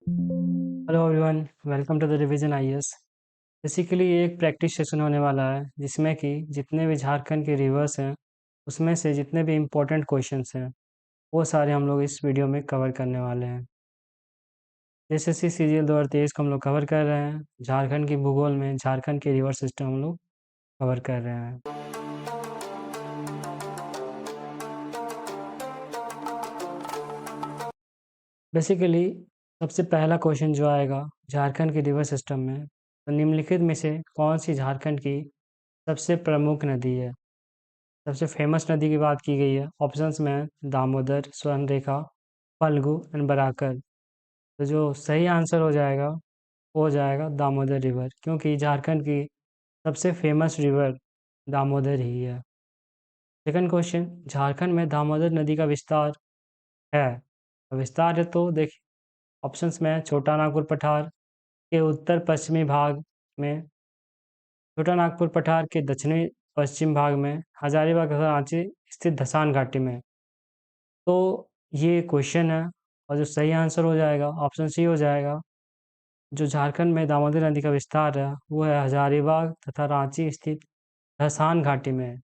Hello everyone, welcome to the revision IAS. Basically ये एक practice session होने वाला है जिसमें कि जितने भी झारखंड के रिवर्स हैं उसमें से जितने भी इम्पोर्टेंट क्वेश्चंस हैं वो सारे हम लोग इस वीडियो में कवर करने वाले हैं। एसएससी सीजीएल 2023 को हम लोग कवर कर रहे हैं। झारखंड की भूगोल में झारखंड के रिवर सिस्टम हम लोग कवर कर रहे हैं। बेसिकली सबसे पहला क्वेश्चन जो आएगा झारखंड के रिवर सिस्टम में, तो निम्नलिखित में से कौन सी झारखंड की सबसे प्रमुख नदी है। सबसे फेमस नदी की बात की गई है। ऑप्शंस में है दामोदर, स्वर्णरेखा, फल्गु एंड बराकर। तो जो सही आंसर हो जाएगा वो हो जाएगा दामोदर रिवर, क्योंकि झारखंड की सबसे फेमस रिवर दामोदर ही है। सेकंड क्वेश्चन, झारखंड में दामोदर नदी का विस्तार है। विस्तार है तो देखिए, ऑप्शंस में है छोटा नागपुर पठार के उत्तर पश्चिमी भाग में, छोटा नागपुर पठार के दक्षिणी पश्चिम भाग में, हजारीबाग तथा रांची स्थित धसान घाटी में। तो ये क्वेश्चन है और जो सही आंसर हो जाएगा ऑप्शन सी हो जाएगा। जो झारखंड में दामोदर नदी का विस्तार है वो है हजारीबाग तथा रांची स्थित धसान घाटी में।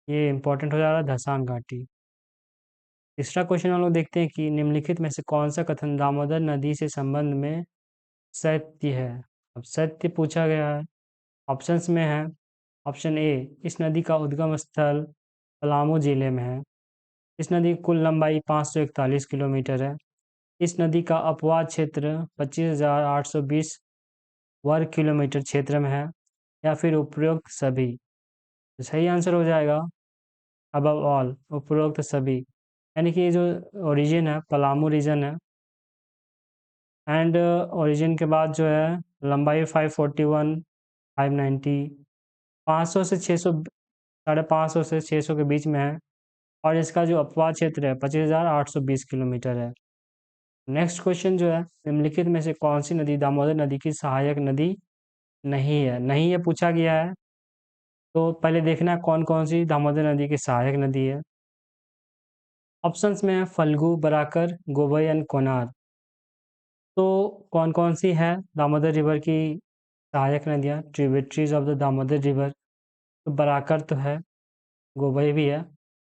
ये इंपॉर्टेंट हो जा रहा है, धसान घाटी। तीसरा क्वेश्चन हम लोग देखते हैं कि निम्नलिखित में से कौन सा कथन दामोदर नदी से संबंध में सत्य है। अब सत्य पूछा गया है। ऑप्शंस में है ऑप्शन ए, इस नदी का उद्गम स्थल पलामू जिले में है। इस नदी की कुल लंबाई 541 किलोमीटर है। इस नदी का अपवाद क्षेत्र 25,820 वर्ग किलोमीटर क्षेत्र में है, या फिर उपरोक्त सभी। तो सही आंसर हो जाएगा अबव ऑल, उपरोक्त सभी। यानी कि ये जो ओरिजिन है पलामू रीजन है, एंड ओरिजिन के बाद जो है लंबाई 541, 590, 500 से 600, 550 से 600 के बीच में है। और इसका जो अपवाद क्षेत्र है 25,820 किलोमीटर है। नेक्स्ट क्वेश्चन जो है, निम्नलिखित में से कौन सी नदी दामोदर नदी की सहायक नदी नहीं है। नहीं है पूछा गया है, तो पहले देखना है कौन कौन सी दामोदर नदी की सहायक नदी है। ऑप्शंस में है फल्गु, बराकर, गोबई एंड कोनार। तो कौन कौन सी है दामोदर रिवर की सहायक नदियाँ, tributaries of the Damodar river. तो बराकर तो है, गोबई भी है,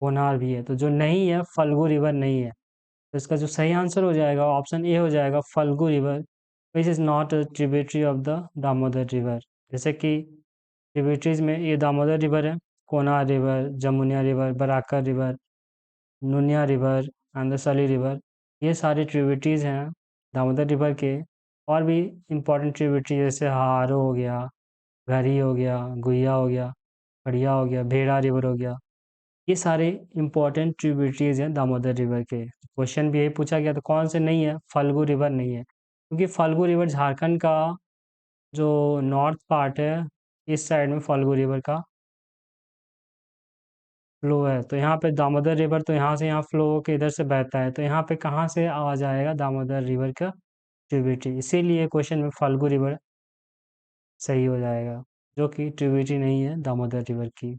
कोनार भी है। तो जो नहीं है फल्गु रिवर नहीं है। तो इसका जो सही आंसर हो जाएगा ऑप्शन ए हो जाएगा, Falgu river which is not a tributary of the Damodar river. जैसे कि ट्रिब्यूटरीज में ये दामोदर रिवर है, Konar river, Jamunia river, Barakar river, Nunia river and the Sali river. ये सारे ट्रिब्यूटरीज हैं दामोदर रिवर के। और भी इम्पोर्टेंट ट्रिब्यूटरी जैसे हारो हो गया, घरी हो गया, गुहिया हो गया, खड़िया हो गया, भेड़ा रिवर हो गया। ये सारे इम्पोर्टेंट ट्रिब्यूटरीज हैं दामोदर रिवर के। क्वेश्चन भी यही पूछा गया, तो कौन से नहीं है, फल्गु रिवर नहीं है, क्योंकि फल्गु रिवर झारखंड का जो नॉर्थ पार्ट है इस साइड में फल्गु रिवर का फ्लो है। तो यहाँ पे दामोदर रिवर तो यहाँ से यहाँ फ्लो होकर इधर से बहता है, तो यहाँ पे कहाँ से आ जाएगा दामोदर रिवर का ट्रिब्यूटरी। इसीलिए क्वेश्चन में फल्गु रिवर सही हो जाएगा, जो कि ट्रिब्यूटरी नहीं है दामोदर रिवर की।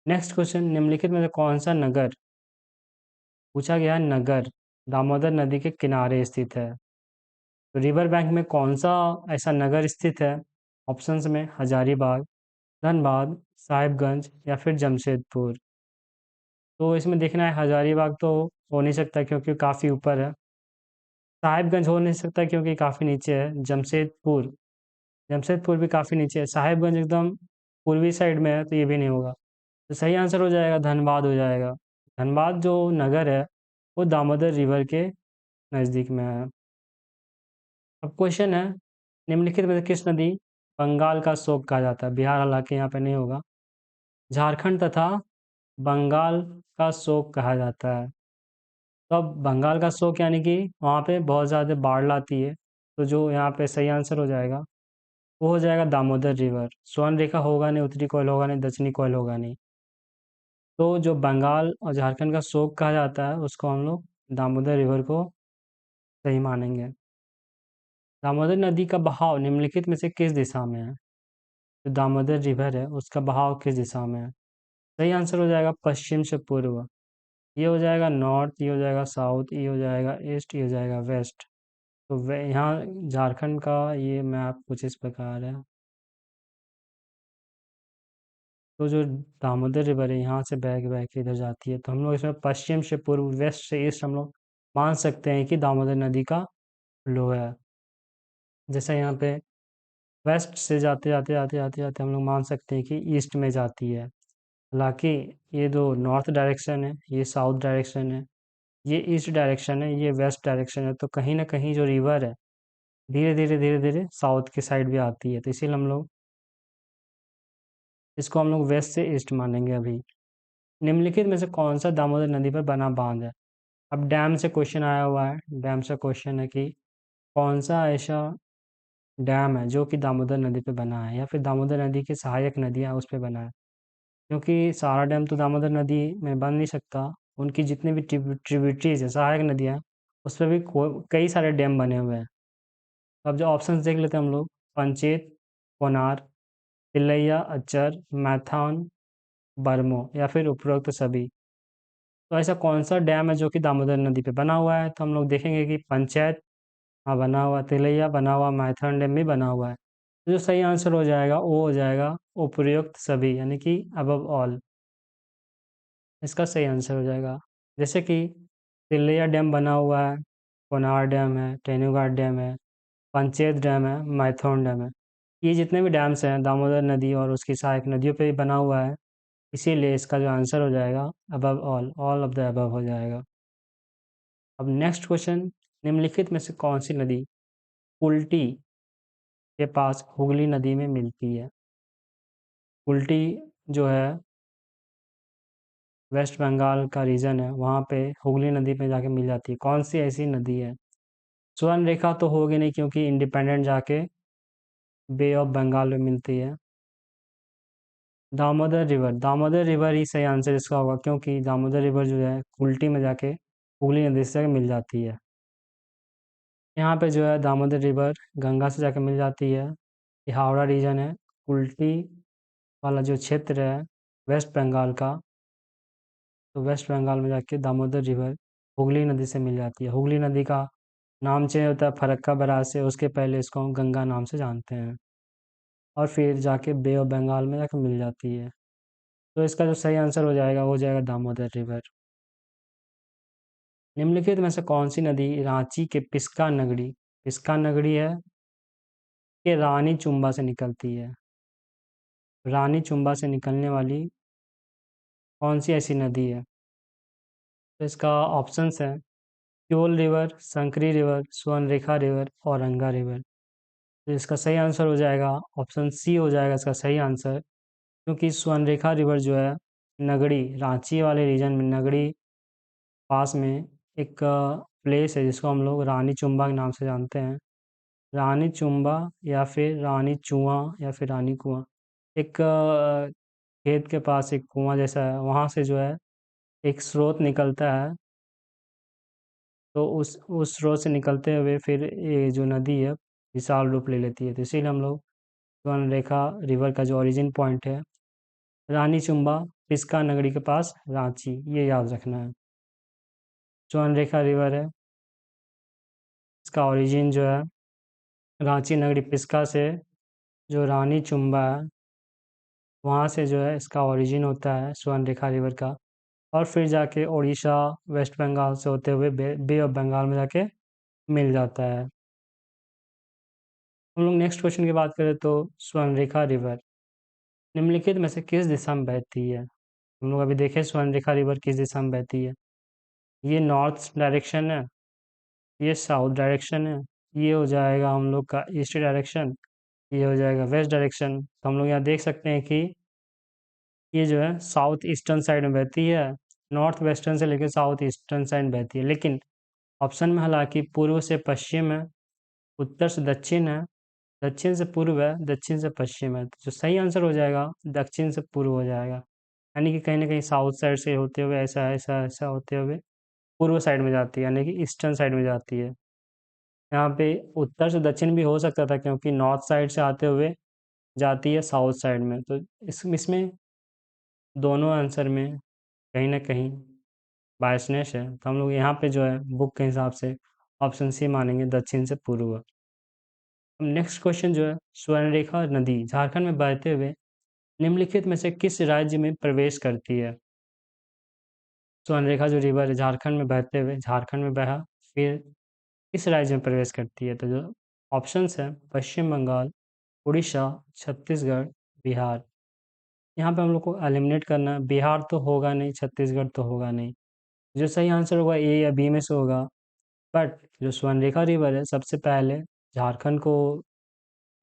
नेक्स्ट क्वेश्चन, निम्नलिखित में से कौन सा नगर पूछा गया है, नगर दामोदर नदी के किनारे स्थित है। तो रिवर बैंक में कौन सा ऐसा नगर स्थित है। ऑप्शंस में हजारीबाग, धनबाद, साहिबगंज या फिर जमशेदपुर। तो इसमें देखना है हजारीबाग तो हो नहीं सकता क्योंकि काफ़ी ऊपर है। साहिबगंज हो नहीं सकता क्योंकि काफ़ी नीचे है। जमशेदपुर, जमशेदपुर भी काफ़ी नीचे है। साहिबगंज एकदम पूर्वी साइड में है, तो ये भी नहीं होगा। तो सही आंसर हो जाएगा धनबाद हो जाएगा। धनबाद जो नगर है वो दामोदर रिवर के नज़दीक में है। अब क्वेश्चन है, निम्नलिखित में से किस नदी बंगाल का शोक कहा जाता है। बिहार हालांकि यहाँ पे नहीं होगा। झारखंड तथा बंगाल का शोक कहा जाता है। तो अब बंगाल का शोक यानी कि वहाँ पे बहुत ज़्यादा बाढ़ लाती है। तो जो यहाँ पे सही आंसर हो जाएगा वो हो जाएगा दामोदर रिवर। स्वर्ण रेखा होगा नहीं, उत्तरी कोयल होगा नहीं, दक्षिणी कोयल होगा नहीं। तो जो बंगाल और झारखंड का शोक कहा जाता है उसको हम लोग दामोदर रिवर को सही मानेंगे। दामोदर नदी का बहाव निम्नलिखित में से किस दिशा में है। जो दामोदर रिवर है उसका बहाव किस दिशा में है। सही आंसर हो जाएगा पश्चिम से पूर्व। ये हो जाएगा नॉर्थ, ये हो जाएगा साउथ, ये हो जाएगा ईस्ट, ये हो जाएगा वेस्ट। तो वे यहाँ झारखंड का ये मैप कुछ इस प्रकार है। तो जो दामोदर रिवर है यहाँ से बह के इधर जाती है, तो हम लोग इसमें पश्चिम से पूर्व, वेस्ट से ईस्ट हम लोग मान सकते हैं कि दामोदर नदी का फ्लो है। जैसे यहाँ पे वेस्ट से जाते जाते जाते जाते जाते हम लोग मान सकते हैं कि ईस्ट में जाती है। हालांकि ये जो नॉर्थ डायरेक्शन है ये साउथ डायरेक्शन है, ये ईस्ट डायरेक्शन है ये वेस्ट डायरेक्शन है, तो कहीं ना कहीं जो रिवर है धीरे धीरे साउथ की साइड भी आती है, तो इसीलिए इसको हम लोग वेस्ट से ईस्ट मानेंगे अभी। निम्नलिखित में से कौन सा दामोदर नदी पर बना बांध है? अब डैम से क्वेश्चन आया हुआ है, डैम से क्वेश्चन है कि कौन सा ऐसा डैम है जो कि दामोदर नदी पे बना है या फिर दामोदर नदी की सहायक नदियाँ उस पे बना है। क्योंकि सारा डैम तो दामोदर नदी में बन नहीं सकता, उनकी जितनी भी ट्रिब्यूटरीज है सहायक नदियाँ, उस पर भी कई सारे डैम बने हुए हैं। अब जो ऑप्शंस देख लेते हैं हम लोग, पंचेत, कोनार, तिलैया, अच्चर, मैथान, बरमो या फिर उपरोक्त सभी। तो ऐसा कौन सा डैम है जो कि दामोदर नदी पे बना हुआ है? तो हम लोग देखेंगे कि पंचायत हाँ बना हुआ, तिलैया बना हुआ, मैथन डैम भी बना हुआ है। तो जो सही आंसर हो जाएगा वो हो जाएगा उपयुक्त सभी, यानी कि अबव ऑल, इसका सही आंसर हो जाएगा। जैसे कि तिलैया डैम बना हुआ है, कोनार डैम है, तेनुघाट डैम है, पंचेत डैम है, मैथन डैम है। ये जितने भी डैम्स हैं दामोदर नदी और उसकी सहायक नदियों पे ही बना हुआ है, इसीलिए इसका जो आंसर हो जाएगा above all of the above हो जाएगा। अब नेक्स्ट क्वेश्चन, निम्नलिखित में से कौन सी नदी कुल्टी के पास हुगली नदी में मिलती है? कुल्टी जो है वेस्ट बंगाल का रीजन है, वहाँ पे हुगली नदी पे जाके मिल जाती है। कौन सी ऐसी नदी है? स्वर्ण रेखा तो होगी नहीं क्योंकि इंडिपेंडेंट जाके बे ऑफ बंगाल में मिलती है। दामोदर रिवर ही सही आंसर इसका होगा, क्योंकि दामोदर रिवर जो है कुल्टी में जाके हुगली नदी से मिल जाती है। यहाँ पे जो है दामोदर रिवर गंगा से जाके मिल जाती है। ये हावड़ा रीजन है, कुल्टी वाला जो क्षेत्र है वेस्ट बंगाल का, तो वेस्ट बंगाल में जाके दामोदर रिवर हुगली नदी से मिल जाती है। हुगली नदी का नाम चेंज होता है फरक्का बराज से, उसके पहले इसको हम गंगा नाम से जानते हैं, और फिर जाके बे ऑफ बंगाल में जाके मिल जाती है। तो इसका जो सही आंसर हो जाएगा वो हो जाएगा दामोदर रिवर। निम्नलिखित में से कौन सी नदी रांची के पिस्का नगरी है कि रानी चुम्बा से निकलती है? रानी चुम्बा से निकलने वाली कौन सी ऐसी नदी है? तो इसका ऑप्शंस है क्योल रिवर, संकरी रिवर, स्वर्णरेखा रिवर, औरंगा रिवर। तो इसका सही आंसर हो जाएगा ऑप्शन सी हो जाएगा इसका सही आंसर, क्योंकि स्वर्णरेखा रिवर जो है नगड़ी, रांची वाले रीजन में नगड़ी पास में एक प्लेस है जिसको हम लोग रानी चुम्बा के नाम से जानते हैं। रानी चुम्बा या फिर रानी चुआ या फिर रानी कुआं, एक खेत के पास एक कुआं जैसा है, वहाँ से जो है एक स्रोत निकलता है, तो उस स्रोत से निकलते हुए फिर ये जो नदी है विशाल रूप ले लेती है। तो इसीलिए हम लोग स्वर्णरेखा रिवर का जो ओरिजिन पॉइंट है रानी चुम्बा पिस्का नगरी के पास रांची, ये याद रखना है। स्वर्णरेखा रिवर है, इसका ओरिजिन जो है रांची नगरी पिस्का से, जो रानी चुम्बा है वहाँ से जो है इसका ओरिजिन होता है स्वर्णरेखा रिवर का, और फिर जाके उड़ीसा वेस्ट बंगाल से होते हुए बे ऑफ बंगाल में जाके मिल जाता है। हम लोग नेक्स्ट क्वेश्चन की बात करें तो स्वर्णरेखा रिवर निम्नलिखित में से किस दिशा में बहती है? हम लोग अभी देखें स्वर्णरेखा रिवर किस दिशा में बहती है। ये नॉर्थ डायरेक्शन है, ये साउथ डायरेक्शन है, ये हो जाएगा हम लोग का ईस्ट डायरेक्शन, ये हो जाएगा वेस्ट डायरेक्शन। तो हम लोग यहाँ देख सकते हैं कि ये जो है साउथ ईस्टर्न साइड में बहती है, नॉर्थ वेस्टर्न से लेकर साउथ ईस्टर्न साइड बहती है। लेकिन ऑप्शन में हालांकि पूर्व से पश्चिम है, उत्तर से दक्षिण है, दक्षिण से पूर्व है, दक्षिण से पश्चिम है। तो जो सही आंसर हो जाएगा दक्षिण से पूर्व हो जाएगा, यानी कि कहीं ना कहीं साउथ साइड से होते हुए ऐसा ऐसा ऐसा होते हुए पूर्व साइड में जाती है, यानी कि ईस्टर्न साइड में जाती है। यहाँ पे उत्तर से दक्षिण भी हो सकता था क्योंकि नॉर्थ साइड से आते हुए जाती है साउथ साइड में, तो इसमें दोनों आंसर में कहीं ना कहीं बायसनेस है। तो हम लोग यहाँ पे जो है बुक के हिसाब से ऑप्शन सी मानेंगे, दक्षिण से पूर्व। अब नेक्स्ट क्वेश्चन जो है, स्वर्णरेखा नदी झारखंड में बहते हुए निम्नलिखित में से किस राज्य में प्रवेश करती है? स्वर्णरेखा जो रिवर है झारखंड में बहते हुए झारखंड में बहा, फिर किस राज्य में प्रवेश करती है? तो जो ऑप्शंस हैं, पश्चिम बंगाल, उड़ीसा, छत्तीसगढ़, बिहार। यहाँ पे हम लोग को एलिमिनेट करना है, बिहार तो होगा नहीं, छत्तीसगढ़ तो होगा नहीं। जो सही आंसर होगा ए या बी में से होगा। बट जो स्वर्णरेखा रिवर है सबसे पहले झारखंड को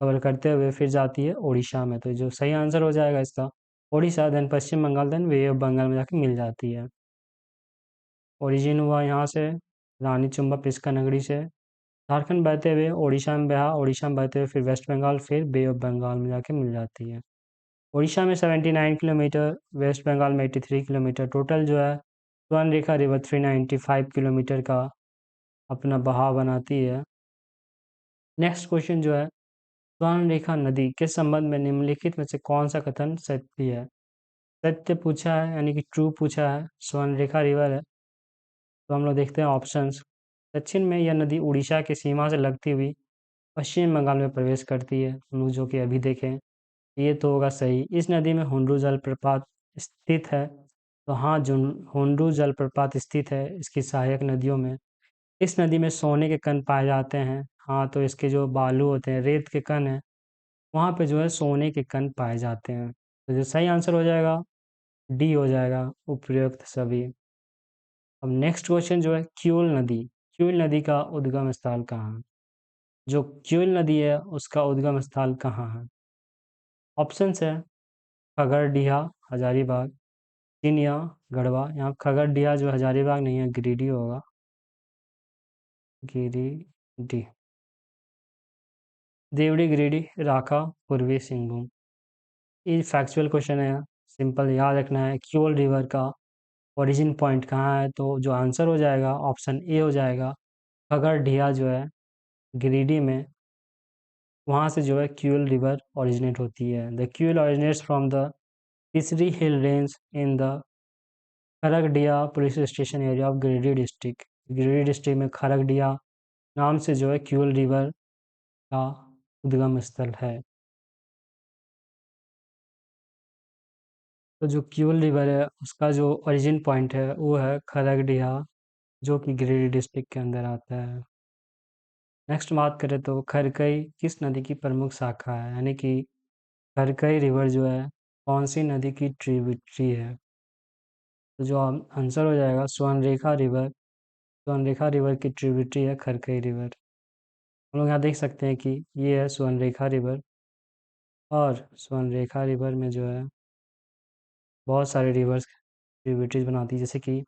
कवर करते हुए फिर जाती है उड़ीसा में, तो जो सही आंसर हो जाएगा इसका Orissa, then Paschim Bengal, then bay of Bengal में जाके मिल जाती है। ओरिजिन हुआ यहाँ से, रानी चुम्बा पिस्का नगरी से, झारखंड बहते हुए उड़ीसा में बहा, उड़ीसा में बहते हुए फिर वेस्ट बंगाल, फिर बे ऑफ बंगाल में जाके मिल जाती है। उड़ीसा में 79 किलोमीटर, वेस्ट बंगाल में 83 किलोमीटर, टोटल जो है स्वर्णरेखा रिवर 395 किलोमीटर का अपना बहाव बनाती है। नेक्स्ट क्वेश्चन जो है, स्वर्णरेखा नदी के संबंध में निम्नलिखित में से कौन सा कथन सत्य है? सत्य पूछा है यानी कि ट्रू पूछा है, स्वर्णरेखा रिवर है। तो हम लोग देखते हैं ऑप्शंस। दक्षिण में यह नदी उड़ीसा की सीमा से लगती हुई पश्चिम बंगाल में प्रवेश करती है, हम लोग जो कि अभी देखें, ये तो होगा सही। इस नदी में हुंडरू जलप्रपात स्थित है, तो हाँ, जो हुंडरू जलप्रपात स्थित है इसकी सहायक नदियों में। इस नदी में सोने के कण पाए जाते हैं, हाँ, तो इसके जो बालू होते हैं, रेत के कण हैं, वहाँ पे जो है सोने के कण पाए जाते हैं। तो जो सही आंसर हो जाएगा डी हो जाएगा, उपयुक्त सभी। अब नेक्स्ट क्वेश्चन जो है, क्यूल नदी का उद्गम स्थल कहाँ है? जो क्यूल नदी है उसका उद्गम स्थल कहाँ है? ऑप्शंस है, खगड़िया, हजारीबाग, चिनिया, गढ़वा। यहाँ खगड़िया जो हजारीबाग नहीं है, गिरिडीह होगा, गिरिडीह। देवड़ी, गिरिडीह, राका, पूर्वी सिंहभूम। ये फैक्चुअल क्वेश्चन है, सिंपल याद रखना है। क्यूल रिवर का ओरिजिन पॉइंट कहाँ है? तो जो आंसर हो जाएगा ऑप्शन ए हो जाएगा, खगड़िया जो है गिरिडीह में, वहाँ से जो है क्यूल रिवर ओरिजिनेट होती है। The Kiul originates from the Tisri hill range in the Khargdiha police station area of Giridih district. Giridih district में खरगडिया नाम से जो है क्यूल रिवर का उद्गम स्थल है। तो जो क्यूल रिवर है उसका जो ओरिजिन पॉइंट है वो है खरगडिया, जो कि गिरिडीह डिस्ट्रिक्ट के अंदर आता है। नेक्स्ट बात करें तो खरकई किस नदी की प्रमुख शाखा है? यानी कि खरकई रिवर जो है कौन सी नदी की ट्रिब्यूटरी है? तो जो आंसर हो जाएगा स्वर्णरेखा रिवर, स्वर्णरेखा रिवर की ट्रिब्यूटरी है खरकई रिवर। हम लोग यहाँ देख सकते हैं कि ये है स्वर्णरेखा रिवर, और स्वर्णरेखा रिवर में जो है बहुत सारे रिवर्स ट्रिब्यूटरीज बनाती है, जैसे कि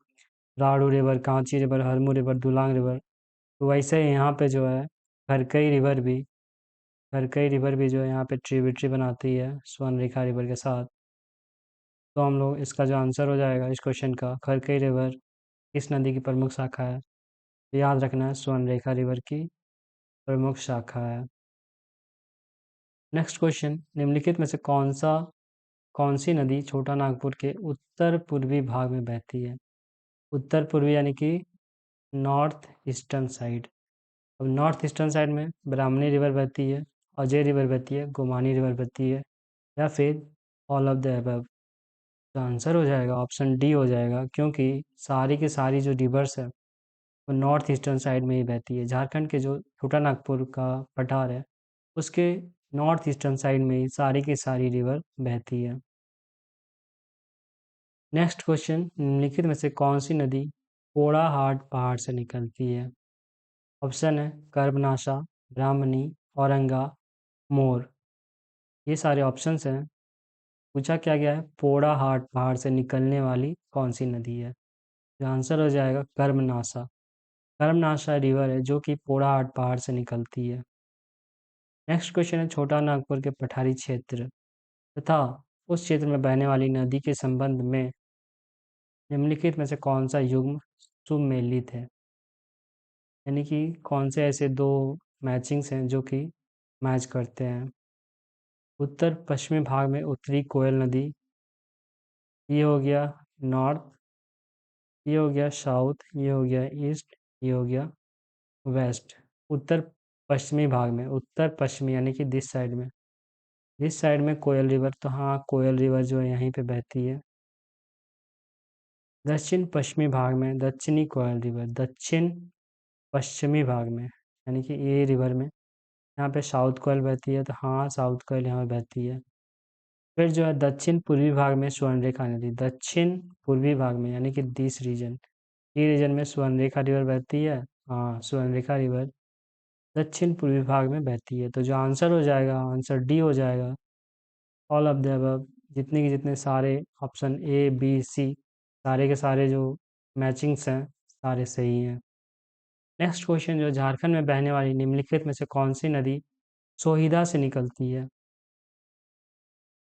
Raru river, Kanchi river, Harmu river, Dulang river. तो वैसे ही यहाँ पे जो है खरकई रिवर भी, खरकई रिवर भी जो है यहाँ पे ट्रिब्यूटरी बनाती है स्वर्णरेखा रिवर के साथ। तो हम लोग इसका जो आंसर हो जाएगा इस क्वेश्चन का, खरकई रिवर इस नदी की प्रमुख शाखा है। तो याद रखना है स्वर्णरेखा रिवर की प्रमुख शाखा है। नेक्स्ट क्वेश्चन, निम्नलिखित में से कौन सी नदी छोटा नागपुर के उत्तर पूर्वी भाग में बहती है? उत्तर पूर्वी यानी कि नॉर्थ ईस्टर्न साइड। अब नॉर्थ ईस्टर्न साइड में ब्राह्मणी रिवर बहती है, अजय रिवर बहती है, गोमानी रिवर बहती है, या फिर ऑल ऑफ द अबव। तो आंसर हो जाएगा ऑप्शन डी हो जाएगा, क्योंकि सारी की सारी जो रिवर्स है वो नॉर्थ ईस्टर्न साइड में ही बहती है। झारखंड के जो छोटा नागपुर का पठार है उसके नॉर्थ ईस्टर्न साइड में ही सारी की सारी रिवर बहती है। नेक्स्ट क्वेश्चन, निम्नलिखित में से कौन सी नदी पोड़ाहाट पहाड़ से निकलती है? ऑप्शन है कर्बनाशा, ब्राह्मणी, औरंगा, मोर। ये सारे ऑप्शंस हैं। पूछा क्या गया है, पोड़ाहाट पहाड़ से निकलने वाली कौन सी नदी है? जो आंसर हो जाएगा कर्मनाशा। कर्मनाशा रिवर है जो कि पोड़ाहाट पहाड़ से निकलती है। नेक्स्ट क्वेश्चन है, छोटा नागपुर के पठारी क्षेत्र तथा उस क्षेत्र में बहने वाली नदी के संबंध में निम्नलिखित में से कौन सा युग्म सुमेलित है? यानी कि कौन से ऐसे दो मैचिंग्स हैं जो कि मैच करते हैं? उत्तर पश्चिमी भाग में उत्तरी कोयल नदी, ये हो गया नॉर्थ, ये हो गया साउथ, ये हो गया ईस्ट, ये हो गया वेस्ट, उत्तर पश्चिमी भाग में, उत्तर पश्चिमी यानी कि दिस साइड में कोयल रिवर, तो हाँ कोयल रिवर जो है यहीं पे बहती है। दक्षिण पश्चिमी भाग में दक्षिणी कोयल रिवर, दक्षिण पश्चिमी भाग में यानी कि ये रिवर में यहाँ पे साउथ कोयल बहती है, तो हाँ साउथ कोयल यहाँ बहती है। फिर जो है दक्षिण पूर्वी भाग में स्वर्णरेखा नदी, दक्षिण पूर्वी भाग में यानी कि दिस रीजन, ये रीजन में स्वर्णरेखा रिवर बहती है। हाँ स्वर्णरेखा रिवर दक्षिण पूर्वी भाग में बहती है। तो जो आंसर हो जाएगा, आंसर डी हो जाएगा, ऑल ऑफ द अबव। जितने के जितने सारे ऑप्शन ए बी सी, सारे के सारे जो मैचिंग्स हैं सारे सही हैं। नेक्स्ट क्वेश्चन, जो झारखंड में बहने वाली निम्नलिखित में से कौन सी नदी सोहिदा से निकलती है?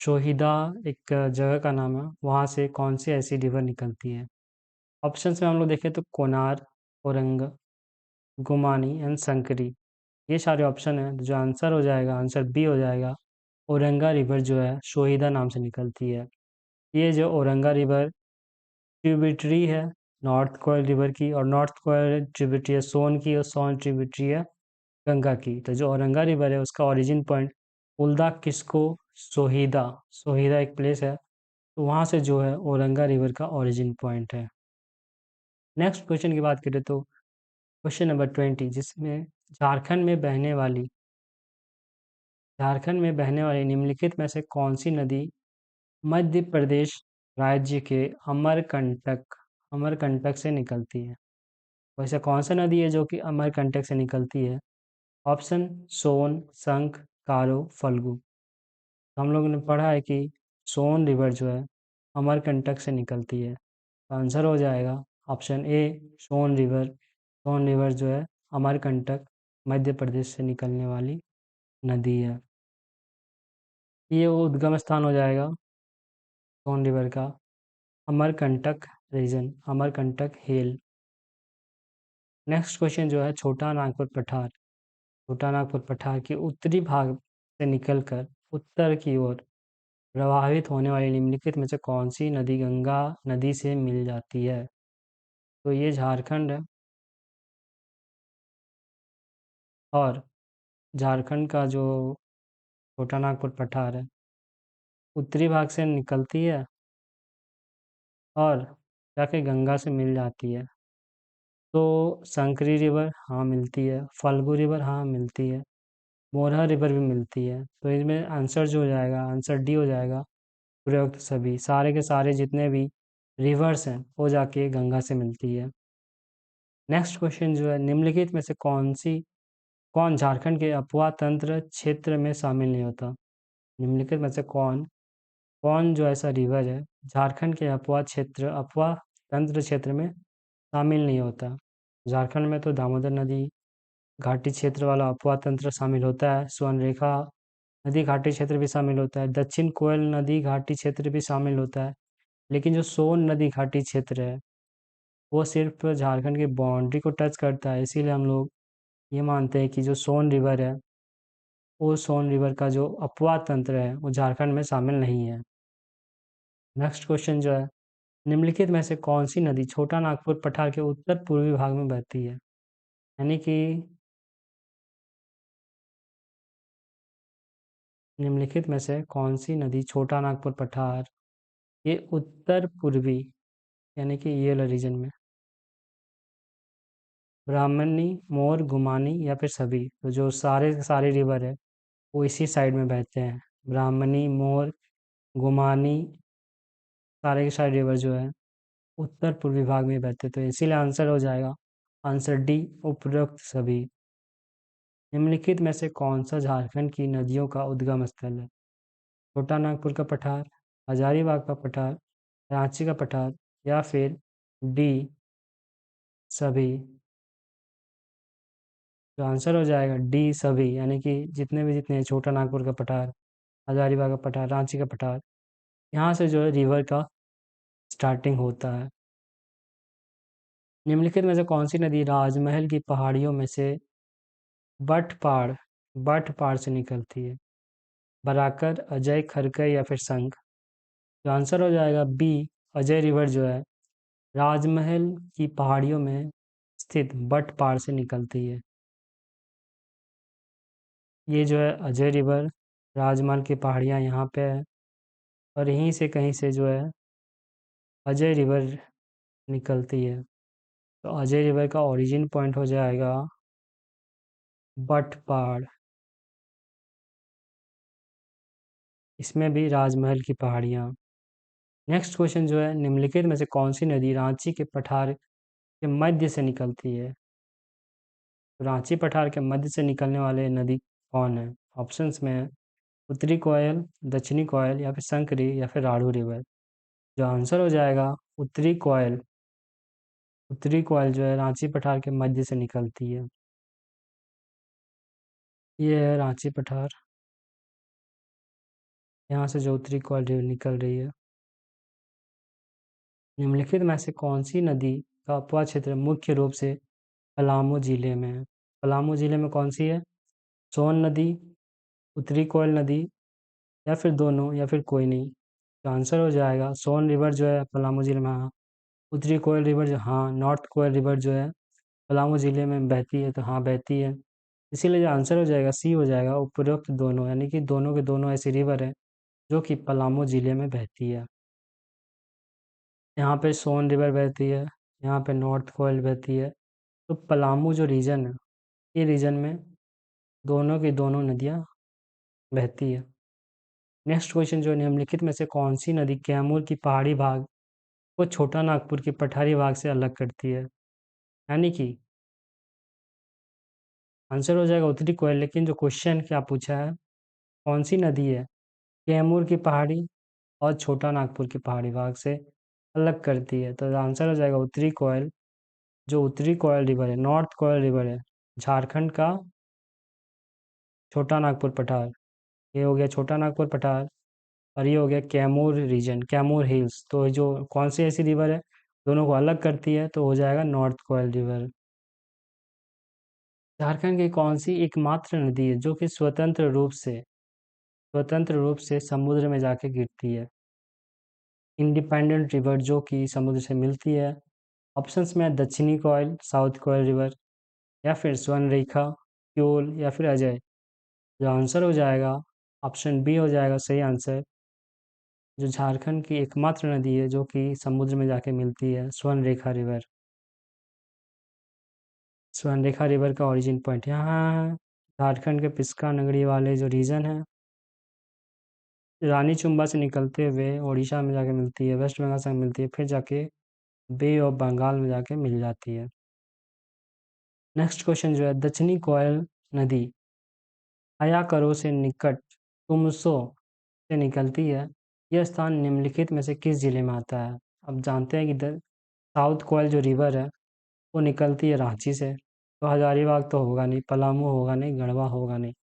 सोहिदा एक जगह का नाम है, वहाँ से कौन सी ऐसी रिवर निकलती है? ऑप्शंस में हम लोग देखें तो कोनार, औरंग, गुमानी एंड संकरी, ये सारे ऑप्शन हैं। तो जो आंसर हो जाएगा, आंसर बी हो जाएगा, औरंगा रिवर जो है सोहिदा नाम से निकलती है। ये जो औरंगा रिवर ट्रिब्यूटरी है नॉर्थ कोयल रिवर की, और नॉर्थ कोयल ट्रिब्यूटरी है सोन की, और सोन ट्रिब्यूटरी है गंगा की। तो जो औरंगा रिवर है उसका ओरिजिन पॉइंट उल्दा किस्को सोहिदा, सोहिदा एक प्लेस है, तो वहाँ से जो है औरंगा रिवर का ओरिजिन पॉइंट है। नेक्स्ट क्वेश्चन की बात करें तो क्वेश्चन नंबर 20, जिसमें झारखंड में बहने वाली निम्नलिखित में से कौन सी नदी मध्य प्रदेश राज्य के अमरकंटक से निकलती है? वैसे कौन सा नदी है जो कि अमरकंटक से निकलती है? ऑप्शन सोन, संख, कारो, फल्गु। तो हम लोगों ने पढ़ा है कि सोन रिवर जो है अमरकंटक से निकलती है, तो आंसर हो जाएगा option A, Son river. Son river जो है अमरकंटक मध्य प्रदेश से निकलने वाली नदी है। ये वो उद्गम स्थान हो जाएगा सोन रिवर का, अमरकंटक रीजन, अमरकंटक हिल। नेक्स्ट क्वेश्चन जो है छोटा नागपुर पठार, छोटा नागपुर पठार के उत्तरी भाग से निकलकर उत्तर की ओर प्रवाहित होने वाली निम्नलिखित में से कौन सी नदी गंगा नदी से मिल जाती है? तो ये झारखंड है, और झारखंड का जो छोटा नागपुर पठार है उत्तरी भाग से निकलती है और जाके गंगा से मिल जाती है। तो संकरी रिवर हाँ मिलती है, फल्गु रिवर हाँ मिलती है, मोरहा रिवर भी मिलती है। तो इसमें आंसर जो हो जाएगा, आंसर डी हो जाएगा, उपरोक्त सभी, सारे के सारे जितने भी रिवर्स हैं वो जाके गंगा से मिलती है। नेक्स्ट क्वेश्चन जो है निम्नलिखित में से कौन झारखंड के अपवा तंत्र क्षेत्र में शामिल नहीं होता? निम्नलिखित में से कौन कौन जो ऐसा रिवर है झारखंड के अपवा तंत्र क्षेत्र में शामिल नहीं होता? झारखंड में तो दामोदर नदी घाटी क्षेत्र वाला अपवा तंत्र शामिल होता है, स्वर्णरेखा नदी घाटी क्षेत्र भी शामिल होता है, दक्षिण कोयल नदी घाटी क्षेत्र भी शामिल होता है, लेकिन जो सोन नदी घाटी क्षेत्र है वो सिर्फ झारखंड की बाउंड्री को टच करता है। इसीलिए हम लोग ये मानते हैं कि जो सोन रिवर है वो सोन रिवर का जो अपवाद तंत्र है वो झारखंड में शामिल नहीं है। नेक्स्ट क्वेश्चन जो है निम्नलिखित में से कौन सी नदी छोटा नागपुर पठार के उत्तर पूर्वी भाग में बहती है? यानी कि निम्नलिखित में से कौन सी नदी छोटा नागपुर पठार ये उत्तर पूर्वी यानी कि ये वाला रीजन में, ब्राह्मणी, मोर, गुमानी या फिर सभी, तो जो सारे के सारे रिवर है वो इसी साइड में बहते हैं, ब्राह्मणी, मोर, गुमानी, सारे के सारे रिवर जो है उत्तर पूर्वी भाग में बहते, तो इसीलिए आंसर हो जाएगा आंसर डी, उपरोक्त सभी। निम्नलिखित में से कौन सा झारखंड की नदियों का उद्गम स्थल है? छोटा नागपुर का पठार, हजारीबाग का पठार, रांची का पठार या फिर डी सभी। तो आंसर हो जाएगा डी सभी, यानी कि जितने हैं, छोटा नागपुर का पठार, हजारीबाग का पठार, रांची का पठार, यहाँ से जो है रिवर का स्टार्टिंग होता है। निम्नलिखित में से कौन सी नदी राजमहल की पहाड़ियों में से बटपाड़ बटपाड़ से निकलती है? बराकर, अजय, खरकई या फिर संघ। तो आंसर हो जाएगा बी, अजय रिवर जो है राजमहल की पहाड़ियों में स्थित बटपाड़ से निकलती है। ये जो है अजय रिवर, राजमहल की पहाड़ियाँ यहाँ पे है, और यहीं से कहीं से जो है अजय रिवर निकलती है। तो अजय रिवर का ओरिजिन पॉइंट हो जाएगा बटपाड़। इसमें भी राजमहल की पहाड़ियाँ। नेक्स्ट क्वेश्चन जो है, निम्नलिखित में से कौन सी नदी रांची के पठार के मध्य से निकलती है? तो रांची पठार के मध्य से निकलने वाले नदी कौन है? ऑप्शंस में है उत्तरी कोयल, दक्षिणी कोयल, या फिर संकरी, या फिर राढ़ू रिवर। जो आंसर हो जाएगा उत्तरी कोयल। उत्तरी कोयल जो है रांची पठार के मध्य से निकलती है। ये है रांची पठार, यहाँ से जो उत्तरी कोयल रिवर निकल रही है। निम्नलिखित में से कौन सी नदी का उपवा क्षेत्र मुख्य रूप से पलामू जिले में है? पलामू जिले में कौन सी है? सोन नदी, उत्तरी कोयल नदी, या फिर दोनों, या फिर कोई नहीं। तो आंसर हो जाएगा सोन रिवर जो है पलामू जिले में, हाँ। उत्तरी कोयल रिवर जो, हाँ, नॉर्थ कोयल रिवर जो है पलामू जिले में बहती है, तो हाँ बहती है। इसीलिए जो आंसर हो जाएगा सी हो जाएगा, उपरोक्त दोनों, यानी कि दोनों के दोनों ऐसी रिवर है जो कि पलामू जिले में बहती है। यहाँ पे सोन रिवर बहती है, यहाँ पे नॉर्थ कोयल बहती है। तो पलामू जो रीजन है, ये रीजन में दोनों की दोनों नदियाँ बहती है। नेक्स्ट क्वेश्चन जो है, निम्नलिखित में से कौन सी नदी कैमूर की पहाड़ी भाग को छोटा नागपुर की पठारी भाग से अलग करती है? यानी कि आंसर हो जाएगा उत्तरी कोयल, लेकिन जो क्वेश्चन क्या पूछा है, कौन सी नदी है कैमूर की पहाड़ी और छोटा नागपुर की पहाड़ी भाग से अलग करती है? तो आंसर हो जाएगा उत्तरी कोयल। जो उत्तरी कोयल रिवर है, नॉर्थ कोयल रिवर है, झारखंड का छोटा नागपुर पठार, ये हो गया छोटा नागपुर पठार, और ये हो गया कैमूर रीजन, कैमूर हिल्स। तो जो कौन सी ऐसी रिवर है दोनों को अलग करती है, तो हो जाएगा नॉर्थ कोयल रिवर। झारखंड की कौन सी एकमात्र नदी है जो कि स्वतंत्र रूप से समुद्र में जाके गिरती है? इंडिपेंडेंट रिवर जो कि समुद्र से मिलती है। ऑप्शंस में है दक्षिणी कोयल, साउथ कोयल रिवर, या फिर स्वर्णरेखा, क्योल, या फिर अजय। जो आंसर हो जाएगा ऑप्शन बी हो जाएगा सही आंसर। जो झारखंड की एकमात्र नदी है जो कि समुद्र में जाके मिलती है, स्वर्णरेखा रिवर। स्वर्णरेखा रिवर का ओरिजिन पॉइंट यहाँ है, झारखंड के पिस्का नगरी वाले जो रीजन है, रानी चुम्बा से निकलते हुए उड़ीसा में जाके मिलती है, वेस्ट बंगाल से मिलती है, फिर जाके बे ऑफ बंगाल में जाके मिल जाती है। नेक्स्ट क्वेश्चन जो है, दक्षिणी कोयल नदी अयाकरो से निकट तुमसो से निकलती है, यह स्थान निम्नलिखित में से किस जिले में आता है? अब जानते हैं कि साउथ कोयल जो रिवर है वो निकलती है रांची से, तो हजारीबाग तो होगा नहीं, पलामू होगा नहीं, गढ़वा होगा नहीं।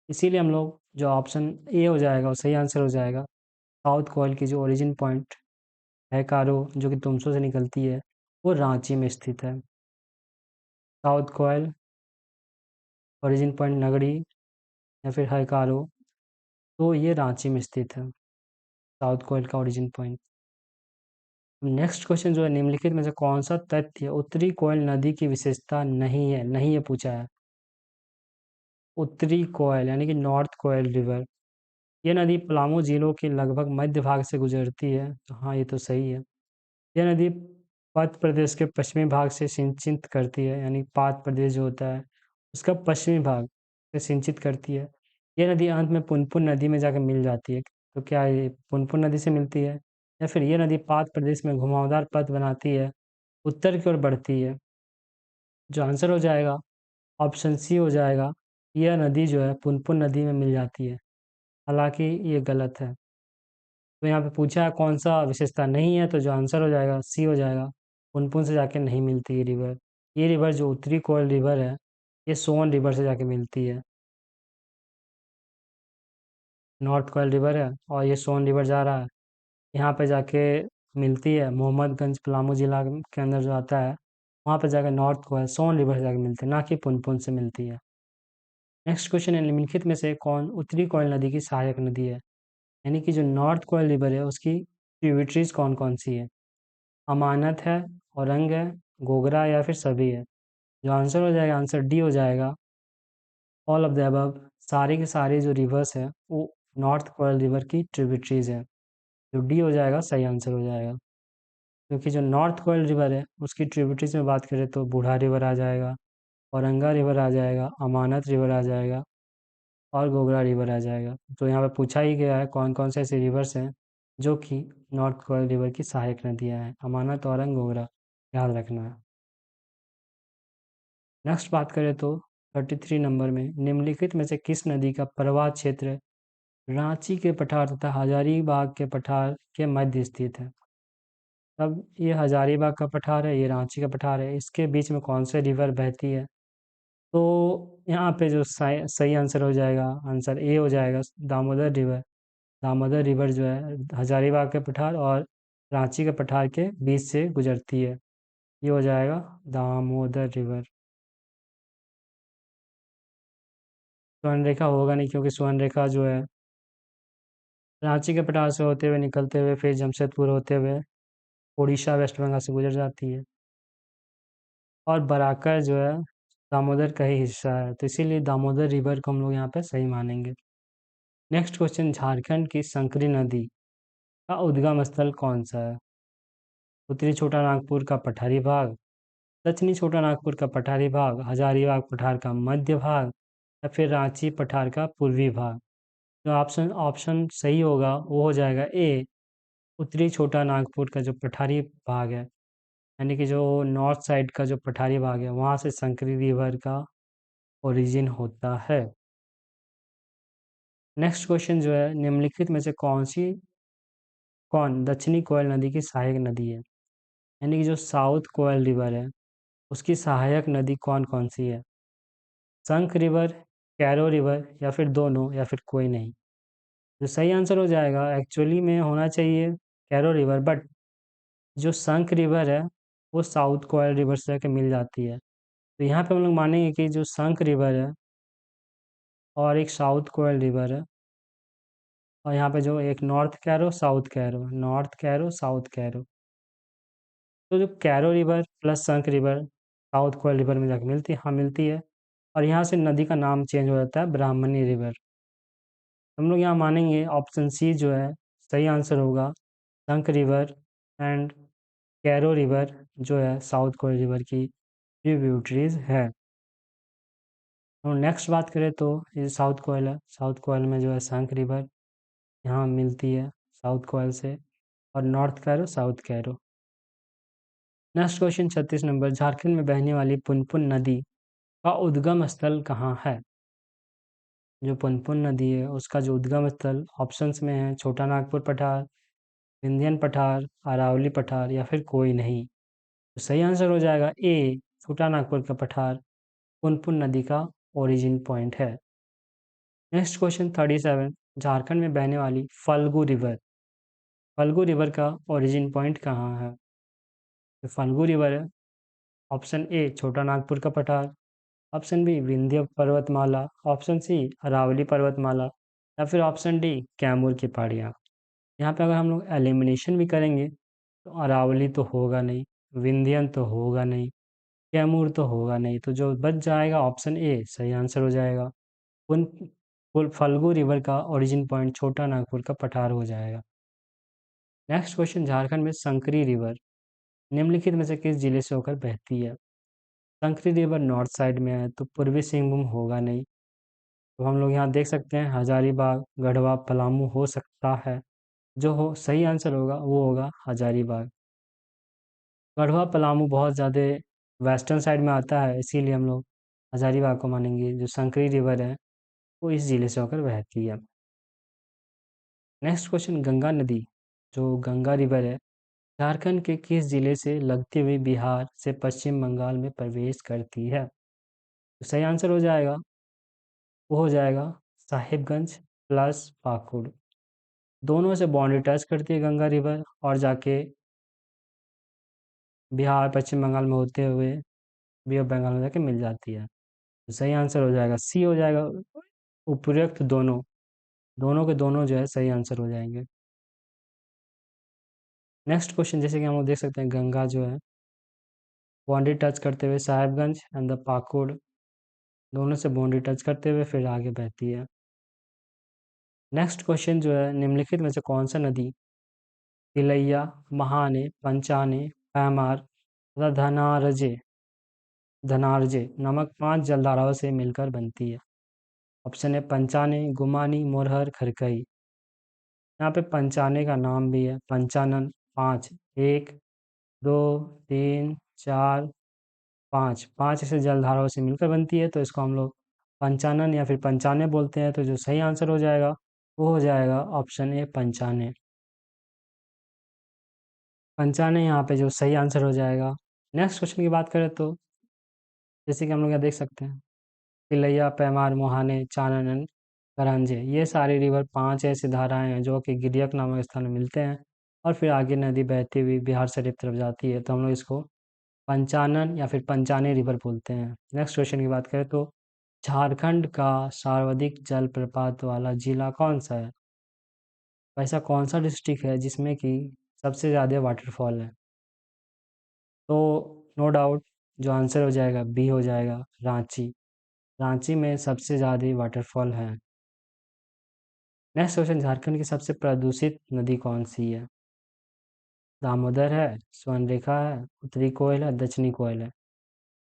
इसीलिए हम लोग जो ऑप्शन ए हो जाएगा वो सही आंसर हो जाएगा। साउथ कोयल की जो ओरिजिन पॉइंट है कारो, जो कि तुमसो से निकलती है, वो रांची में स्थित है। साउथ कोयल ओरिजिन पॉइंट नगरी या फिर हैकारो, तो ये रांची में स्थित है साउथ कोयल का ओरिजिन पॉइंट। नेक्स्ट क्वेश्चन जो है, निम्नलिखित में से कौन सा तथ्य उत्तरी कोयल नदी की विशेषता नहीं है? नहीं है पूछा है। उत्तरी कोयल यानी कि नॉर्थ कोयल रिवर, ये नदी पलामू जिलों के लगभग मध्य भाग से गुजरती है, तो हाँ ये तो सही है। यह नदी पात प्रदेश के पश्चिमी भाग से सिंचित करती है, यानी पात प्रदेश जो होता है उसका पश्चिमी भाग से सिंचित करती है। यह नदी अंत में पुनपुन नदी में जाकर मिल जाती है। तो क्या ये पुनपुन नदी से मिलती है, या फिर यह नदी पात प्रदेश में घुमावदार पथ बनाती है, उत्तर की ओर बढ़ती है? जो आंसर हो जाएगा ऑप्शन सी हो जाएगा, यह नदी जो है पुनपुन नदी में मिल जाती है। हालांकि ये गलत है। तो यहाँ पे पूछा है कौन सा विशेषता नहीं है, तो जो आंसर हो जाएगा सी हो जाएगा, पुनपुन से जाके नहीं मिलती ये रिवर। ये रिवर जो उत्तरी कोयल रिवर है, ये सोन रिवर से जाके मिलती है। नॉर्थ कोयल रिवर है और ये सोन रिवर जा रहा है, यहाँ पे जाके मिलती है। मोहम्मदगंज पलामू जिला के अंदर जो आता है, वहाँ पे जाकर नॉर्थ कोयल सोन रिवर से जाके मिलती है, ना कि पुनपुन से मिलती है। नेक्स्ट क्वेश्चन है, निम्नलिखित में से कौन उत्तरी कोयल नदी की सहायक नदी है? यानी कि जो नॉर्थ कोयल रिवर है उसकी ट्रिब्यूटरीज कौन कौन सी है? अमानत है, औरंग है, गोगरा, या फिर सभी है? जो आंसर हो जाएगा आंसर डी हो जाएगा, ऑल ऑफ द अबव, सारे के सारे जो रिवर्स है वो नॉर्थ कोयल रिवर की ट्रिब्यूटरीज है। जो डी हो जाएगा सही आंसर हो जाएगा, क्योंकि जो नॉर्थ कोयल रिवर है उसकी ट्रिब्यूटरीज में बात करें तो बूढ़ा रिवर आ जाएगा, औरंगा रिवर आ जाएगा, अमानत रिवर आ जाएगा और गोगरा रिवर आ जाएगा। तो यहाँ पे पूछा ही गया है कौन कौन से ऐसे रिवर्स हैं जो कि नॉर्थ कोयल रिवर की सहायक नदियाँ हैं, अमानत, औरंग, गोगरा, याद रखना है। नेक्स्ट बात करें तो 33 नंबर में निम्नलिखित में से किस नदी का प्रवाह क्षेत्र रांची के पठार तथा हजारीबाग के पठार के मध्य स्थित है? अब ये हजारीबाग का पठार है, ये रांची का पठार है, इसके बीच में कौन सी रिवर बहती है? तो यहाँ पे जो सही आंसर हो जाएगा, आंसर ए हो जाएगा, दामोदर रिवर। दामोदर रिवर जो है हजारीबाग के पठार और रांची के पठार के बीच से गुजरती है। ये हो जाएगा दामोदर रिवर। स्वर्ण रेखा होगा नहीं, क्योंकि स्वर्ण रेखा जो है रांची के पठार से होते हुए निकलते हुए फिर जमशेदपुर होते हुए उड़ीसा वेस्ट बंगाल से गुजर जाती है। और बराकर जो है दामोदर का ही हिस्सा है, तो इसीलिए दामोदर रिवर को हम लोग यहाँ पे सही मानेंगे। नेक्स्ट क्वेश्चन, झारखंड की संकरी नदी का उद्गम स्थल कौन सा है? उत्तरी छोटा नागपुर का पठारी भाग, दक्षिणी छोटा नागपुर का पठारी भाग, हजारीबाग पठार का मध्य भाग या फिर रांची पठार का पूर्वी भाग? जो ऑप्शन ऑप्शन सही होगा वो हो जाएगा ए, उत्तरी छोटा नागपुर का जो पठारी भाग है, यानी कि जो नॉर्थ साइड का जो पठारी भाग है वहाँ से संकरी रिवर का ओरिजिन होता है। नेक्स्ट क्वेश्चन जो है, निम्नलिखित में से कौन दक्षिणी कोयल नदी की सहायक नदी है? यानी कि जो साउथ कोयल रिवर है उसकी सहायक नदी कौन कौन सी है? संक रिवर, कैरो रिवर या फिर दोनों या फिर कोई नहीं? जो सही आंसर हो जाएगा एक्चुअली में होना चाहिए कैरो रिवर, बट जो संक रिवर है वो साउथ कोयल रिवर से जाके मिल जाती है। तो यहाँ पे हम लोग मानेंगे कि जो संक रिवर है और एक साउथ कोयल रिवर है, और यहाँ पे जो एक north Karo south Karo, north Karo south Karo, तो जो Karo river plus Sankh river south Koel river में जाके मिलती है, हाँ मिलती है। और यहाँ से नदी का नाम चेंज हो जाता है ब्राह्मणी रिवर। हम लोग यहाँ मानेंगे ऑप्शन सी जो है सही आंसर होगा, संक रिवर एंड कैरो रिवर जो है साउथ कोयल रिवर की ट्रिब्यूटरीज है। और नेक्स्ट बात करें तो ये साउथ कोयल है, साउथ कोयल में जो है संक रिवर यहाँ मिलती है साउथ कोयल से, और north Karo south Karo. Next question 36 number, Jharkhand में बहने वाली पुनपुन नदी का उद्गम स्थल कहाँ है? जो पुनपुन नदी है उसका जो उद्गम स्थल ऑप्शंस में है छोटा नागपुर पठार, विंध्यन पठार, अरावली पठार या फिर कोई नहीं? तो सही आंसर हो जाएगा ए, छोटा नागपुर का पठार पुनपुन नदी का ओरिजिन पॉइंट है। नेक्स्ट क्वेश्चन 37, झारखंड में बहने वाली फल्गु रिवर का ओरिजिन पॉइंट कहाँ है? तो फल्गु रिवर है ऑप्शन ए छोटा नागपुर का पठार, ऑप्शन बी विंध्य पर्वतमाला, ऑप्शन सी अरावली पर्वतमाला या फिर ऑप्शन डी कैमूर की पहाड़ियाँ। यहाँ पे अगर हम लोग एलिमिनेशन भी करेंगे तो अरावली तो होगा नहीं, विंध्यन तो होगा नहीं, कैमूर तो होगा नहीं, तो जो बच जाएगा ऑप्शन ए सही आंसर हो जाएगा। उन फल्गु रिवर का ओरिजिन पॉइंट छोटा नागपुर का पठार हो जाएगा। नेक्स्ट क्वेश्चन, झारखंड में संकरी रिवर निम्नलिखित में से किस जिले से होकर बहती है? संकरी रिवर नॉर्थ साइड में है तो पूर्वी सिंहभूम होगा नहीं, तो हम लोग यहाँ देख सकते हैं हजारीबाग, गढ़वा, पलामू हो सकता है। जो हो सही आंसर होगा वो होगा हजारीबाग। गढ़वा पलामू बहुत ज़्यादा वेस्टर्न साइड में आता है, इसीलिए हम लोग हजारीबाग को मानेंगे। जो संकरी रिवर है वो इस जिले से होकर बहती है। नेक्स्ट क्वेश्चन, गंगा नदी जो गंगा रिवर है झारखंड के किस जिले से लगते हुए बिहार से पश्चिम बंगाल में प्रवेश करती है? तो सही आंसर हो जाएगा वो हो जाएगा साहिबगंज प्लस पाकुड़। दोनों से बाउंड्री टच करती है गंगा रिवर और जाके बिहार पश्चिम बंगाल में होते हुए बे ऑफ बंगाल में जाके मिल जाती है। तो सही आंसर हो जाएगा सी हो जाएगा, उपयुक्त दोनों, दोनों के दोनों जो है सही आंसर हो जाएंगे। नेक्स्ट क्वेश्चन, जैसे कि हम लोग देख सकते हैं गंगा जो है बाउंड्री टच करते हुए साहिबगंज एंड द पाकुड़ दोनों से बाउंड्री टच करते हुए फिर आगे बहती है। नेक्स्ट क्वेश्चन जो है, निम्नलिखित में से कौन सा नदी तिलैया, महाने, पंचाने, पैमार तथा धनारजे नामक 5 जलधाराओं से मिलकर बनती है? ऑप्शन है पंचाने, गुमानी, मोरहर, खरकई। यहाँ पे पंचाने का नाम भी है, पंचानन। 5, 1, 2, 3, 4, 5, 5 ऐसे जलधाराओं से मिलकर बनती है, तो इसको हम लोग पंचानन या फिर पंचाने बोलते हैं। तो जो सही आंसर हो जाएगा वो हो जाएगा ऑप्शन ए, पंचाने। पंचाने यहाँ पे जो सही आंसर हो जाएगा। नेक्स्ट क्वेश्चन की बात करें तो जैसे कि हम लोग यहाँ देख सकते हैं, तिलैया, पैमार, मोहाने, चानन, करांजे, ये सारी रिवर 5 ऐसी धाराएं हैं जो कि गिरियक नामक स्थान में मिलते हैं और फिर आगे नदी बहती हुई बिहार शरीफ तरफ जाती है, तो हम लोग इसको पंचानन या फिर पंचाने रिवर बोलते हैं। नेक्स्ट क्वेश्चन की बात करें तो झारखंड का सर्वाधिक जलप्रपात वाला जिला कौन सा है? ऐसा कौन सा डिस्ट्रिक्ट है जिसमें कि सबसे ज़्यादा वाटरफॉल है? तो नो डाउट जो आंसर हो जाएगा बी हो जाएगा, रांची। रांची में सबसे ज़्यादा वाटरफॉल है। नेक्स्ट क्वेश्चन, झारखंड की सबसे प्रदूषित नदी कौन सी है? दामोदर है, स्वर्णरेखा है, उत्तरी कोयल है, दक्षिणी कोयल है।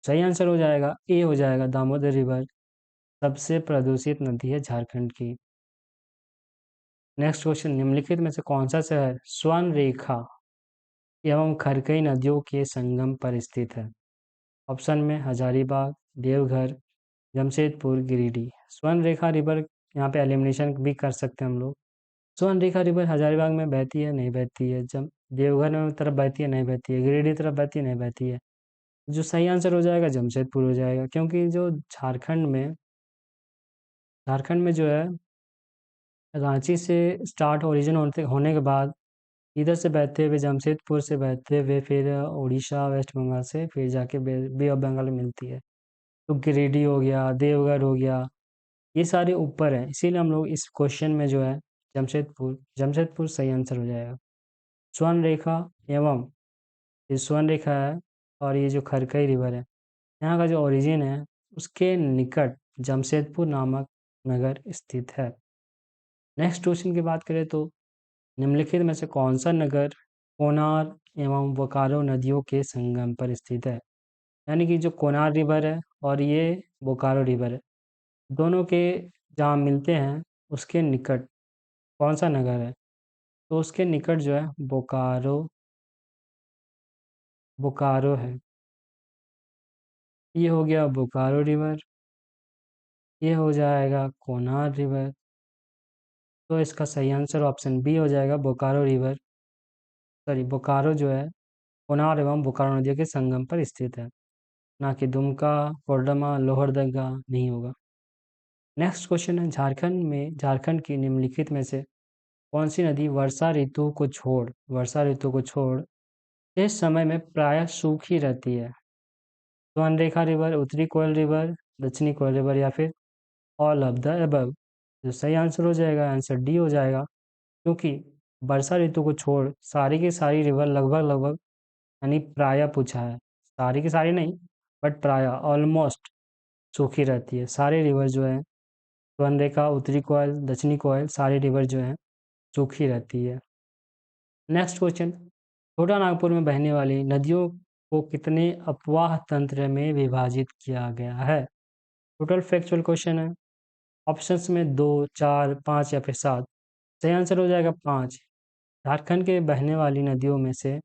सही आंसर हो जाएगा ए हो जाएगा, दामोदर रिवर सबसे प्रदूषित नदी है झारखंड की। नेक्स्ट क्वेश्चन, निम्नलिखित में से कौन सा शहर स्वर्णरेखा एवं खरकई नदियों के संगम पर स्थित है? ऑप्शन में हजारीबाग, देवघर, जमशेदपुर, गिरिडीह। स्वर्णरेखा रिवर यहाँ पे एलिमिनेशन भी कर सकते हैं हम लोग। स्वर्णरेखा रिवर हजारीबाग में बहती है, नहीं बहती है। जब देवघर में तरफ बहती है, नहीं बहती है। गिरिडीह तरफ बहती है, नहीं बहती है। जो सही आंसर हो जाएगा जमशेदपुर हो जाएगा, क्योंकि जो झारखंड में जो है रांची से स्टार्ट ओरिजिन होने के बाद इधर से बहते हुए जमशेदपुर से बहते हुए फिर उड़ीसा, वेस्ट बंगाल से फिर जाके बे ऑफ बंगाल में मिलती है। तो गिरिडीह हो गया, देवघर हो गया, ये सारे ऊपर है, इसीलिए हम लोग इस क्वेश्चन में जो है जमशेदपुर जमशेदपुर सही आंसर हो जाएगा। स्वर्ण रेखा एवं ये स्वर्ण रेखा है और ये जो खरकई रिवर है, यहाँ का जो ओरिजिन है उसके निकट जमशेदपुर नामक नगर स्थित है। नेक्स्ट क्वेश्चन की बात करें तो निम्नलिखित में से कौन सा नगर कोनार एवं बोकारो नदियों के संगम पर स्थित है? यानी कि जो कोनार रिवर है और ये बोकारो रिवर है, दोनों के जहाँ मिलते हैं उसके निकट कौन सा नगर है? तो उसके निकट जो है बोकारो बोकारो है। ये हो गया बोकारो रिवर, ये हो जाएगा कोनार रिवर। तो इसका सही आंसर ऑप्शन बी हो जाएगा, बोकारो रिवर। सॉरी, बोकारो जो है कोनार एवं बोकारो नदियों के संगम पर स्थित है, ना कि दुमका, कोरडमा, लोहरदगा नहीं होगा। नेक्स्ट क्वेश्चन है, झारखंड की निम्नलिखित में से कौन सी नदी वर्षा ऋतु को छोड़ इस समय में प्रायः सूखी रहती है? स्वर्णरेखा रिवर, उत्तरी कोयल रिवर, दक्षिणी कोयल रिवर या फिर ऑल ऑफ द अबव। जो सही आंसर हो जाएगा, आंसर डी हो जाएगा, क्योंकि वर्षा ऋतु को छोड़ सारी की सारी रिवर लगभग लगभग, यानी प्रायः पूछा है, सारी की सारी नहीं बट प्रायः ऑलमोस्ट सूखी रहती है। सारे रिवर जो है स्वर्णरेखा, उत्तरी कोयल, दक्षिणी कोयल, सारी रिवर जो है सूखी रहती है। नेक्स्ट क्वेश्चन, छोटा नागपुर में बहने वाली नदियों को कितने अपवाह तंत्र में विभाजित किया गया है? टोटल फैक्चुअल क्वेश्चन है। ऑप्शंस में 2, 4, 5 या फिर 7। सही आंसर हो जाएगा 5। झारखंड के बहने वाली नदियों में से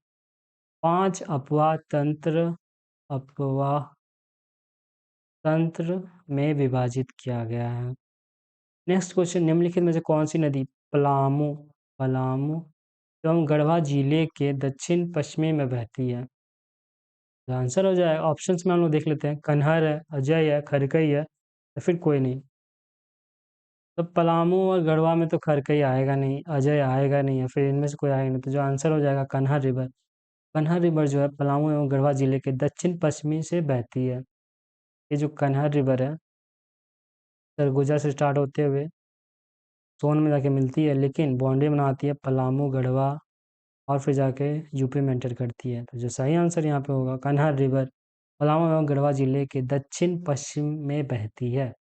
5 अपवाह तंत्र में विभाजित किया गया है। नेक्स्ट क्वेश्चन, निम्नलिखित में से कौन सी नदी पलामू पलामू एवं गढ़वा जिले के दक्षिण पश्चिमी में बहती है? तो आंसर हो जाएगा, ऑप्शंस में हम लोग देख लेते हैं, कन्हर है, अजय है, खरकई है या फिर कोई नहीं। तो पलामू और गढ़वा में तो खरकई आएगा नहीं, अजय आएगा नहीं, या फिर इनमें से कोई आएगा नहीं, तो जो आंसर हो जाएगा कन्हर रिवर। कन्हर रिवर जो है पलामू एवं गढ़वा जिले के दक्षिण पश्चिमी से बहती है। ये जो कन्हर रिवर है सरगुजा से स्टार्ट होते हुए सोन में जाके मिलती है, लेकिन बाउंड्री बनाती है पलामू, गढ़वा और फिर जाके यूपी में एंटर करती है। तो जो सही आंसर यहाँ पे होगा कन्हार रिवर पलामू एवं गढ़वा जिले के दक्षिण पश्चिम में बहती है।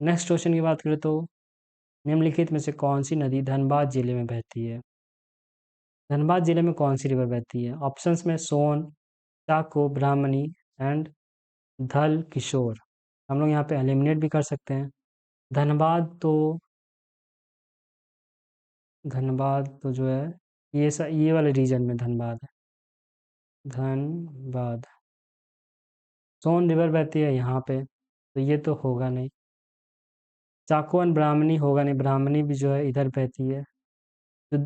नेक्स्ट क्वेश्चन की बात करें तो निम्नलिखित में से कौन सी नदी धनबाद जिले में बहती है? धनबाद जिले में कौन सी रिवर बहती है? ऑप्शंस में सोन, चाको, ब्राह्मणी एंड धल किशोर। हम लोग यहाँ पे एलिमिनेट भी कर सकते हैं। धनबाद तो जो है ये वाले रीजन में धनबाद है। धनबाद। सोन रिवर बहती है यहाँ पे, तो ये तो होगा नहीं। चाको एंड ब्राह्मणी होगा नहीं, ब्राह्मणी भी जो है इधर बहती है। तो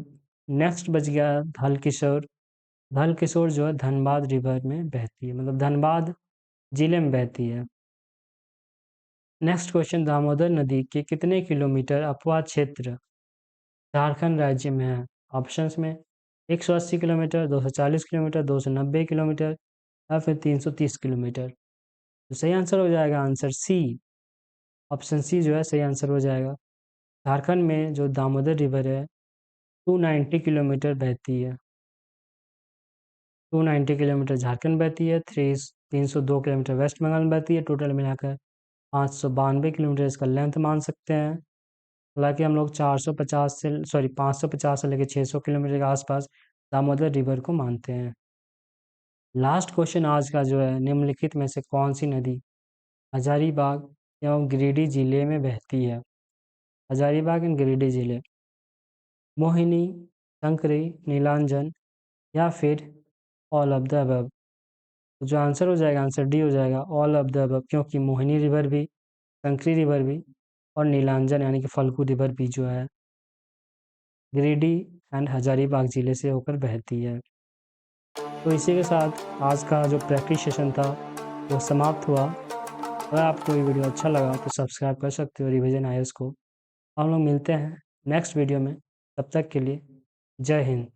नेक्स्ट बच गया धल किशोर। धल किशोर जो है धनबाद रिवर में बहती है, मतलब धनबाद जिले में बहती है। नेक्स्ट क्वेश्चन, दामोदर नदी के कितने किलोमीटर अपवाद क्षेत्र झारखंड राज्य में है? ऑप्शंस में 180 किलोमीटर, 240 किलोमीटर, 290 किलोमीटर या फिर 330 किलोमीटर। तो सही आंसर हो जाएगा आंसर सी। ऑप्शन सी जो है सही आंसर हो जाएगा। झारखंड में जो दामोदर रिवर है 290 किलोमीटर बहती है। 290 किलोमीटर झारखंड बहती है, 302 किलोमीटर वेस्ट बंगाल में बहती है। टोटल मिलाकर 592 किलोमीटर इसका लेंथ मान सकते हैं। हालांकि हम लोग 550 से लेकर 600 किलोमीटर के आसपास दामोदर रिवर को मानते हैं। लास्ट क्वेश्चन आज का जो है, निम्नलिखित में से कौन सी नदी हजारीबाग एवं गिरिडीह जिले में बहती है? हजारीबाग एंड गिरिडीह जिले। मोहिनी, शंकरी, नीलांजन या फिर ऑल ऑफ द अबव। तो जो आंसर हो जाएगा आंसर डी हो जाएगा, ऑल ऑफ द अबव, क्योंकि मोहिनी रिवर भी, शंकरी रिवर भी और नीलांजन यानी कि फल्गु रिवर भी जो है गिरिडीह एंड हजारीबाग जिले से होकर बहती है। तो इसी के साथ आज का जो प्रैक्टिस सेशन था वो समाप्त हुआ। अगर आपको ये वीडियो अच्छा लगा तो सब्सक्राइब कर सकते हो रिवीजन आईएएस को। हम लोग मिलते हैं नेक्स्ट वीडियो में, तब तक के लिए जय हिंद।